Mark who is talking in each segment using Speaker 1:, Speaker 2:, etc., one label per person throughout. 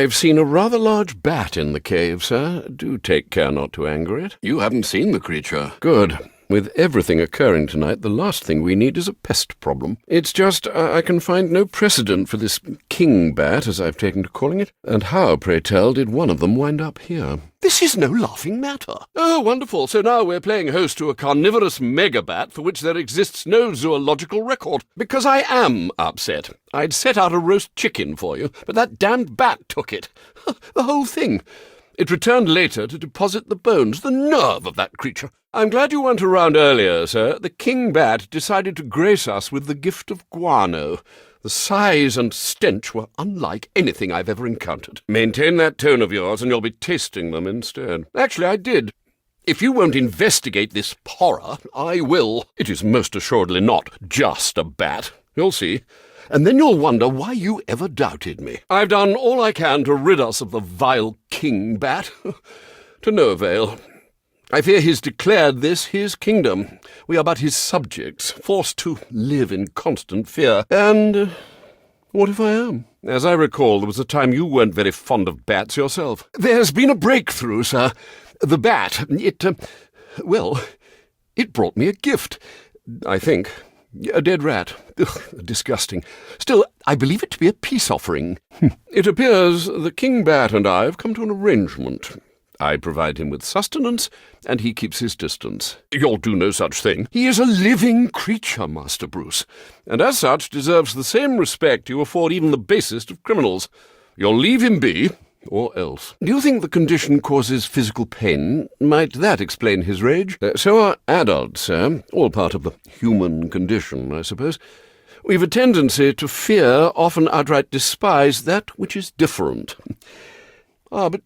Speaker 1: I've seen a rather large bat in the cave, sir. Do take care not to anger it.
Speaker 2: You haven't seen the creature.
Speaker 1: Good. With everything occurring tonight, the last thing we need is a pest problem. It's just I can find no precedent for this king bat, as I've taken to calling it. And how, pray tell, did one of them wind up here?
Speaker 2: This is no laughing matter.
Speaker 3: Oh, wonderful. So now we're playing host to a carnivorous megabat for which there exists no zoological record. Because I am upset. I'd set out a roast chicken for you, but that damned bat took it. The whole thing. It returned later to deposit the bones. The nerve of that creature. I'm glad you weren't around earlier, sir. The king bat decided to grace us with the gift of guano. The size and stench were unlike anything I've ever encountered. Maintain that tone of yours and you'll be tasting them instead. Actually, I did. If you won't investigate this horror, I will. It is most assuredly not just a bat. You'll see. And then you'll wonder why you ever doubted me. I've done all I can to rid us of the vile king bat. To no avail. I fear he's declared this his kingdom. We are but his subjects, forced to live in constant fear. And what if I am? As I recall, there was a time you weren't very fond of bats yourself. There's been a breakthrough, sir. The bat, it brought me a gift, I think. A dead rat. Ugh, disgusting. Still, I believe it to be a peace offering. It appears the king bat and I have come to an arrangement. I provide him with sustenance, and he keeps his distance. You'll do no such thing. He is a living creature, Master Bruce, and as such deserves the same respect you afford even the basest of criminals. You'll leave him be, or else. Do you think the condition causes physical pain? Might that explain his rage? So are adults, sir. All part of the human condition, I suppose. We've a tendency to fear, often outright despise, that which is different. But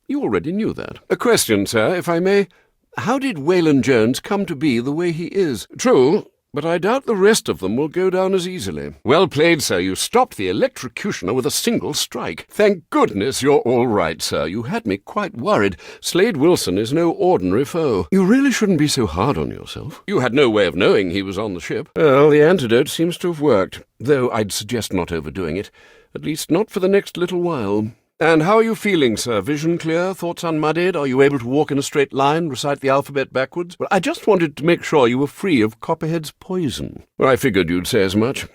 Speaker 3: you already knew that. A question, sir, if I may. How did Wayland Jones come to be the way he is? True, but I doubt the rest of them will go down as easily. Well played, sir. You stopped the electrocutioner with a single strike. Thank goodness you're all right, sir. You had me quite worried. Slade Wilson is no ordinary foe. You really shouldn't be so hard on yourself. You had no way of knowing he was on the ship. Well, the antidote seems to have worked, though I'd suggest not overdoing it. At least not for the next little while. And how are you feeling, sir? Vision clear? Thoughts unmuddied? Are you able to walk in a straight line, recite the alphabet backwards? Well, I just wanted to make sure you were free of Copperhead's poison. Well, I figured you'd say as much.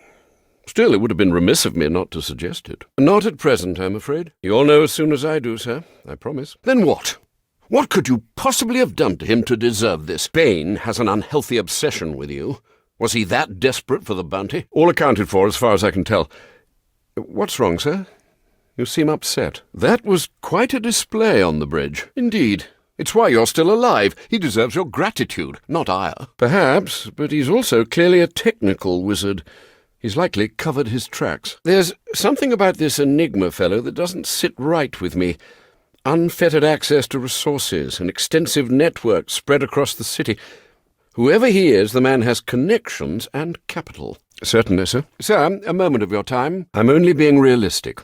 Speaker 3: Still, it would have been remiss of me not to suggest it. Not at present, I'm afraid. You'll know as soon as I do, sir. I promise. Then what? What could you possibly have done to him to deserve this? Bane has an unhealthy obsession with you. Was he that desperate for the bounty? All accounted for, as far as I can tell. What's wrong, sir? You seem upset. That was quite a display on the bridge. Indeed. It's why you're still alive. He deserves your gratitude, not ire. Perhaps, but he's also clearly a technical wizard. He's likely covered his tracks. There's something about this Enigma fellow that doesn't sit right with me. Unfettered access to resources, an extensive network spread across the city. Whoever he is, the man has connections and capital. Certainly, sir. Sir, a moment of your time. I'm only being realistic.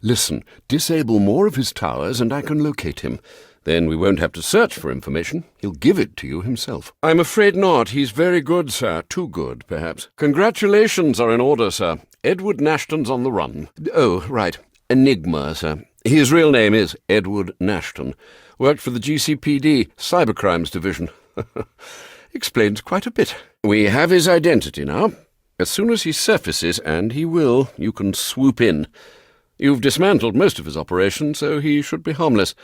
Speaker 3: Listen, disable more of his towers and I can locate him. Then we won't have to search for information. He'll give it to you himself. I'm afraid not. He's very good, sir. Too good, perhaps. Congratulations are in order, sir. Edward Nashton's on the run. Oh, right. Enigma, sir. His real name is Edward Nashton. Worked for the GCPD, Cybercrimes Division. Explains quite a bit. We have his identity now. As soon as he surfaces, and he will, you can swoop in. You've dismantled most of his operations, so he should be harmless,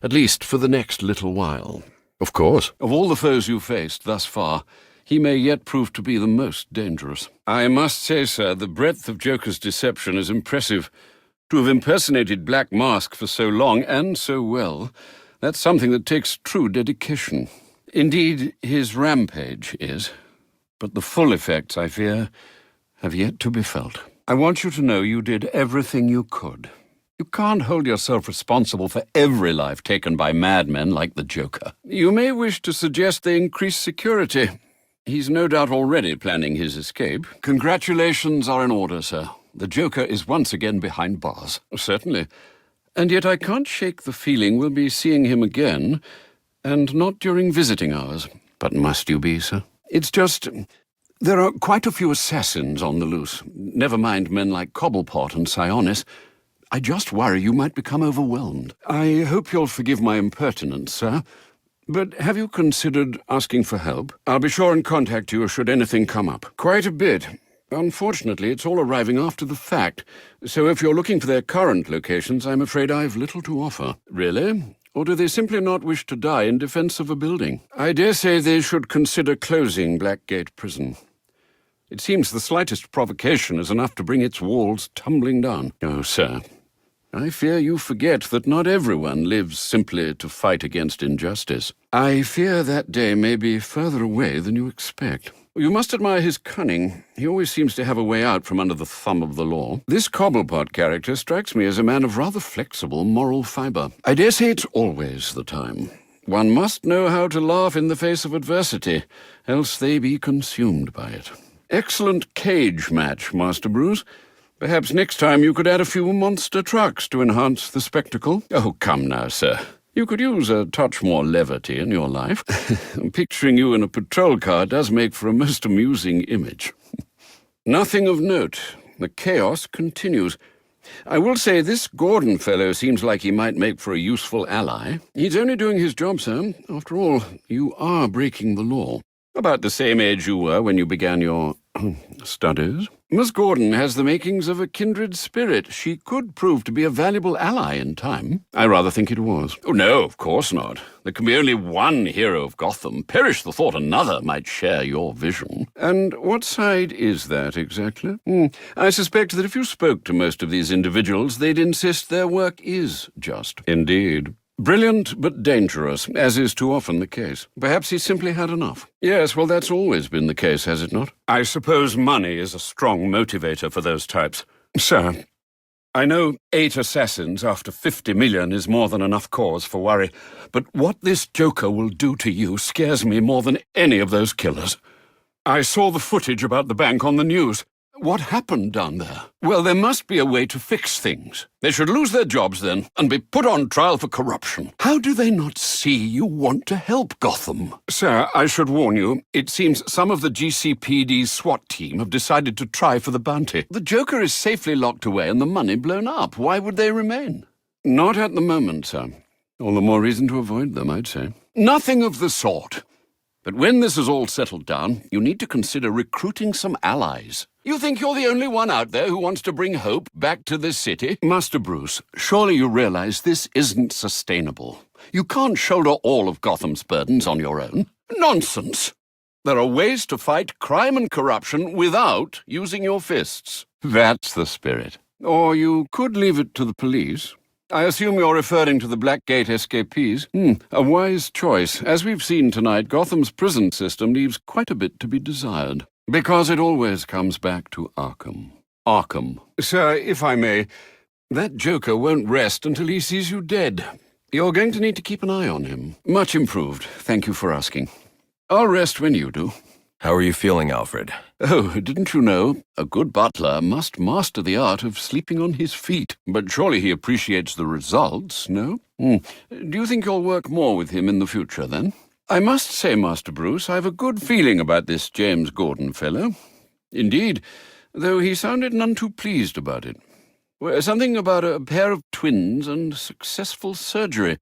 Speaker 3: at least for the next little while. Of course, of all the foes you've faced thus far, he may yet prove to be the most dangerous. I must say, sir, the breadth of Joker's deception is impressive. To have impersonated Black Mask for so long and so well, that's something that takes true dedication. Indeed, his rampage is, but the full effects, I fear, have yet to be felt. I want you to know you did everything you could. You can't hold yourself responsible for every life taken by madmen like the Joker. You may wish to suggest they increase security. He's no doubt already planning his escape. Congratulations are in order, sir. The Joker is once again behind bars. Certainly. And yet I can't shake the feeling we'll be seeing him again, and not during visiting hours. But must you be, sir? It's just... there are quite a few assassins on the loose. Never mind men like Cobblepot and Sionis. I just worry you might become overwhelmed. I hope you'll forgive my impertinence, sir. But have you considered asking for help? I'll be sure and contact you should anything come up. Quite a bit. Unfortunately, it's all arriving after the fact, so if you're looking for their current locations, I'm afraid I've little to offer. Really? Or do they simply not wish to die in defense of a building? I dare say they should consider closing Blackgate Prison. It seems the slightest provocation is enough to bring its walls tumbling down. Oh, sir, I fear you forget that not everyone lives simply to fight against injustice. I fear that day may be further away than you expect. You must admire his cunning. He always seems to have a way out from under the thumb of the law. This Cobblepot character strikes me as a man of rather flexible moral fibre. I dare say it's always the time. One must know how to laugh in the face of adversity, else they be consumed by it. Excellent cage match, Master Bruce. Perhaps next time you could add a few monster trucks to enhance the spectacle. Oh, come now, sir. You could use a touch more levity in your life. Picturing you in a patrol car does make for a most amusing image. Nothing of note. The chaos continues. I will say this Gordon fellow seems like he might make for a useful ally. He's only doing his job, sir. After all, you are breaking the law. About the same age you were when you began your studies. Miss Gordon has the makings of a kindred spirit. She could prove to be a valuable ally in time. I rather think it was. Oh, no, of course not. There can be only one hero of Gotham. Perish the thought another might share your vision. And what side is that, exactly? I suspect that if you spoke to most of these individuals, they'd insist their work is just. Indeed. Brilliant but dangerous, as is too often the case. Perhaps he's simply had enough. Yes, well, that's always been the case, has it not? I suppose money is a strong motivator for those types. Sir, I know 8 assassins after 50 million is more than enough cause for worry, but what this Joker will do to you scares me more than any of those killers. I saw the footage about the bank on the news. What happened down there? Well, there must be a way to fix things. They should lose their jobs then, and be put on trial for corruption. How do they not see you want to help Gotham? Sir, I should warn you, it seems some of the GCPD's SWAT team have decided to try for the bounty. The Joker is safely locked away and the money blown up. Why would they remain? Not at the moment, sir. All the more reason to avoid them, I'd say. Nothing of the sort. But when this is all settled down, you need to consider recruiting some allies. You think you're the only one out there who wants to bring hope back to this city? Master Bruce, surely you realize this isn't sustainable. You can't shoulder all of Gotham's burdens on your own. Nonsense! There are ways to fight crime and corruption without using your fists. That's the spirit. Or you could leave it to the police. I assume you're referring to the Blackgate escapees. A wise choice. As we've seen tonight, Gotham's prison system leaves quite a bit to be desired. Because it always comes back to Arkham. Arkham. Sir, if I may, that Joker won't rest until he sees you dead. You're going to need to keep an eye on him. Much improved. Thank you for asking. I'll rest when you do.
Speaker 4: How are you feeling, Alfred?
Speaker 3: Oh, didn't you know? A good butler must master the art of sleeping on his feet. But surely he appreciates the results, no? Do you think you'll work more with him in the future, then? I must say, Master Bruce, I've a good feeling about this James Gordon fellow. Indeed, though he sounded none too pleased about it. Something about a pair of twins and successful surgery.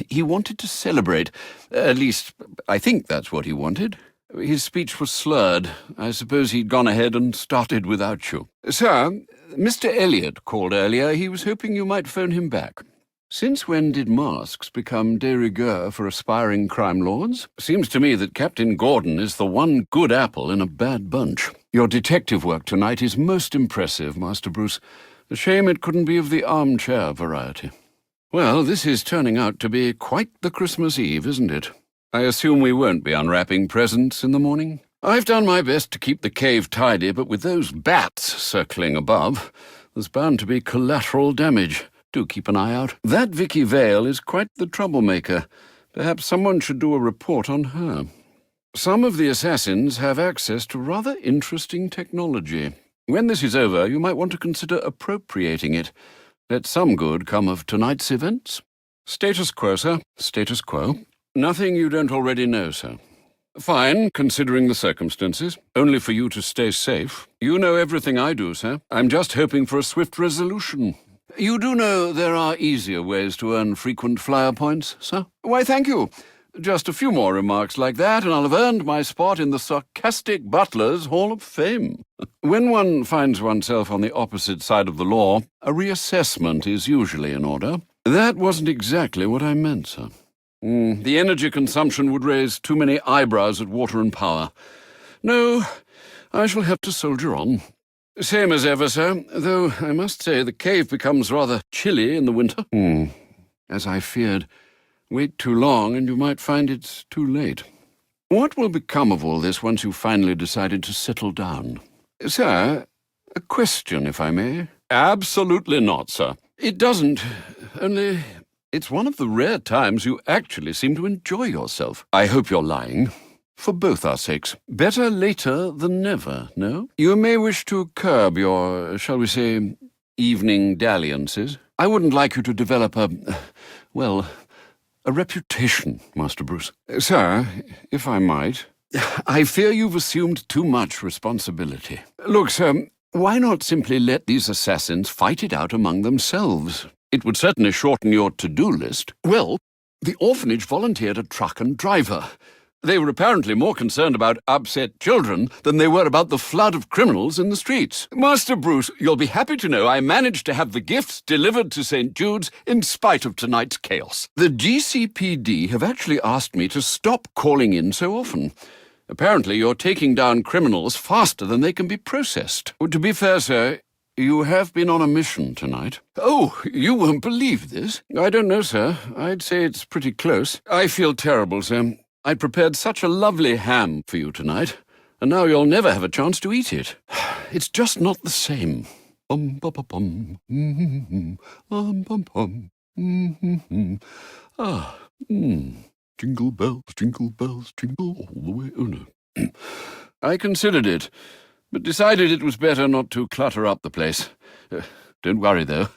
Speaker 3: He wanted to celebrate. At least, I think that's what he wanted. His speech was slurred. I suppose he'd gone ahead and started without you. Sir, Mr. Elliot called earlier. He was hoping you might phone him back. Since when did masks become de rigueur for aspiring crime lords? Seems to me that Captain Gordon is the one good apple in a bad bunch. Your detective work tonight is most impressive, Master Bruce. A shame it couldn't be of the armchair variety. Well, this is turning out to be quite the Christmas Eve, isn't it? I assume we won't be unwrapping presents in the morning? I've done my best to keep the cave tidy, but with those bats circling above, there's bound to be collateral damage. Do keep an eye out. That Vicky Vale is quite the troublemaker. Perhaps someone should do a report on her. Some of the assassins have access to rather interesting technology. When this is over, you might want to consider appropriating it. Let some good come of tonight's events. Status quo, sir. Status quo. Nothing you don't already know, sir. Fine, considering the circumstances. Only for you to stay safe. You know everything I do, sir. I'm just hoping for a swift resolution. You do know there are easier ways to earn frequent flyer points, sir? Why, thank you. Just a few more remarks like that, and I'll have earned my spot in the Sarcastic Butlers' Hall of Fame. When one finds oneself on the opposite side of the law, a reassessment is usually in order. That wasn't exactly what I meant, sir. The energy consumption would raise too many eyebrows at Water and Power. No, I shall have to soldier on. Same as ever, sir, though I must say the cave becomes rather chilly in the winter. As I feared. Wait too long and you might find it's too late. What will become of all this once you've finally decided to settle down? Sir, a question, if I may. Absolutely not, sir. It doesn't. Only it's one of the rare times you actually seem to enjoy yourself. I hope you're lying. For both our sakes. Better later than never, no? You may wish to curb your, shall we say, evening dalliances. I wouldn't like you to develop a reputation, Master Bruce. Sir, if I might, I fear you've assumed too much responsibility. Look, sir, why not simply let these assassins fight it out among themselves? It would certainly shorten your to-do list. Well, the orphanage volunteered a truck and driver. They were apparently more concerned about upset children than they were about the flood of criminals in the streets. Master Bruce, you'll be happy to know I managed to have the gifts delivered to St. Jude's in spite of tonight's chaos. The GCPD have actually asked me to stop calling in so often. Apparently you're taking down criminals faster than they can be processed. To be fair, sir, you have been on a mission tonight. Oh, you won't believe this. I don't know, sir. I'd say it's pretty close. I feel terrible, sir. I prepared such a lovely ham for you tonight, and now you'll never have a chance to eat it. It's just not the same. Bum-ba-ba-bum. Bum-bum-bum. Jingle bells, jingle all the way. Oh, no. I considered it, but decided it was better not to clutter up the place. Don't worry, though.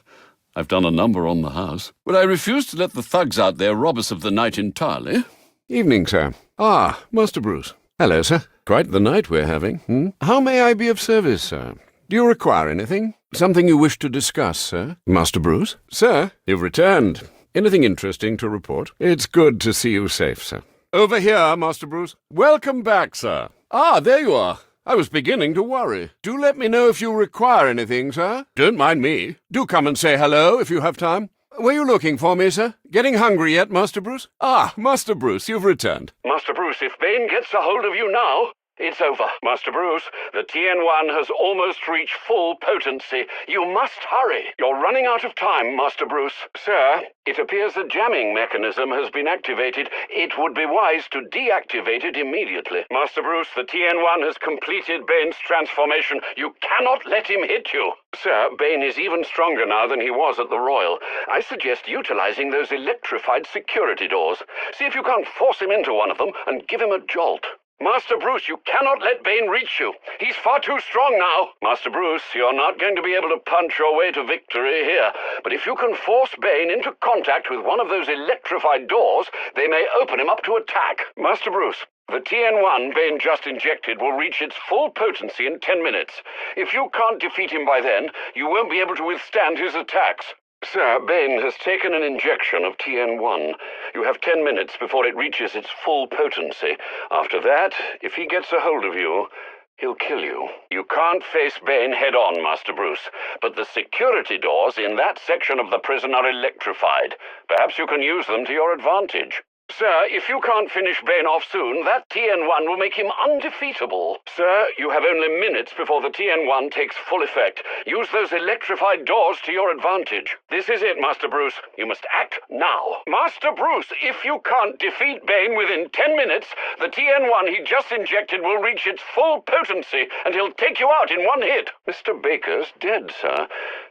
Speaker 3: I've done a number on the house. But I refuse to let the thugs out there rob us of the night entirely.
Speaker 1: Evening, sir. Ah, Master Bruce. Hello, sir. Quite the night we're having. How may I be of service, sir? Do you require anything? Something you wish to discuss, sir? Master Bruce? Sir, you've returned. Anything interesting to report? It's good to see you safe, sir. Over here, Master Bruce. Welcome back, sir. Ah, there you are. I was beginning to worry. Do let me know if you require anything, sir. Don't mind me. Do come and say hello if you have time. Were you looking for me, sir? Getting hungry yet, Master Bruce? Ah, Master Bruce, you've returned.
Speaker 3: Master Bruce, if Bane gets a hold of you now, it's over. Master Bruce, the TN1 has almost reached full potency. You must hurry. You're running out of time, Master Bruce. Sir, it appears the jamming mechanism has been activated. It would be wise to deactivate it immediately. Master Bruce, the TN1 has completed Bane's transformation. You cannot let him hit you. Sir, Bane is even stronger now than he was at the Royal. I suggest utilizing those electrified security doors. See if you can't force him into one of them and give him a jolt. Master Bruce, you cannot let Bane reach you. He's far too strong now. Master Bruce, you're not going to be able to punch your way to victory here. But if you can force Bane into contact with one of those electrified doors, they may open him up to attack. Master Bruce, the TN1 Bane just injected will reach its full potency in 10 minutes. If you can't defeat him by then, you won't be able to withstand his attacks. Sir, Bane has taken an injection of TN1. You have 10 minutes before it reaches its full potency. After that, if he gets a hold of you, he'll kill you. You can't face Bane head-on, Master Bruce, but the security doors in that section of the prison are electrified. Perhaps you can use them to your advantage. Sir, if you can't finish Bane off soon, that TN1 will make him undefeatable. Sir, you have only minutes before the TN1 takes full effect. Use those electrified doors to your advantage. This is it, Master Bruce. You must act now. Master Bruce, if you can't defeat Bane within 10 minutes, the TN1 he just injected will reach its full potency, and he'll take you out in one hit. Mr. Baker's dead, sir.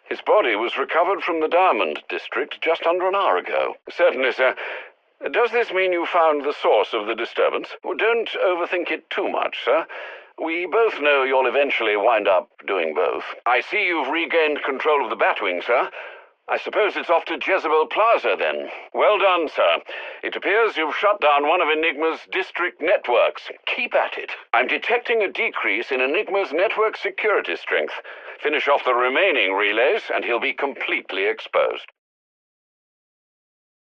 Speaker 3: His body was recovered from the Diamond District just under an hour ago. Certainly, sir. Does this mean you found the source of the disturbance? Don't overthink it too much, sir. We both know you'll eventually wind up doing both. I see you've regained control of the Batwing, sir.
Speaker 1: I suppose it's off to Jezebel Plaza, then. Well done, sir. It appears you've shut down one of Enigma's district networks. Keep at it. I'm detecting a decrease in Enigma's network security strength. Finish off the remaining relays, and he'll be completely exposed.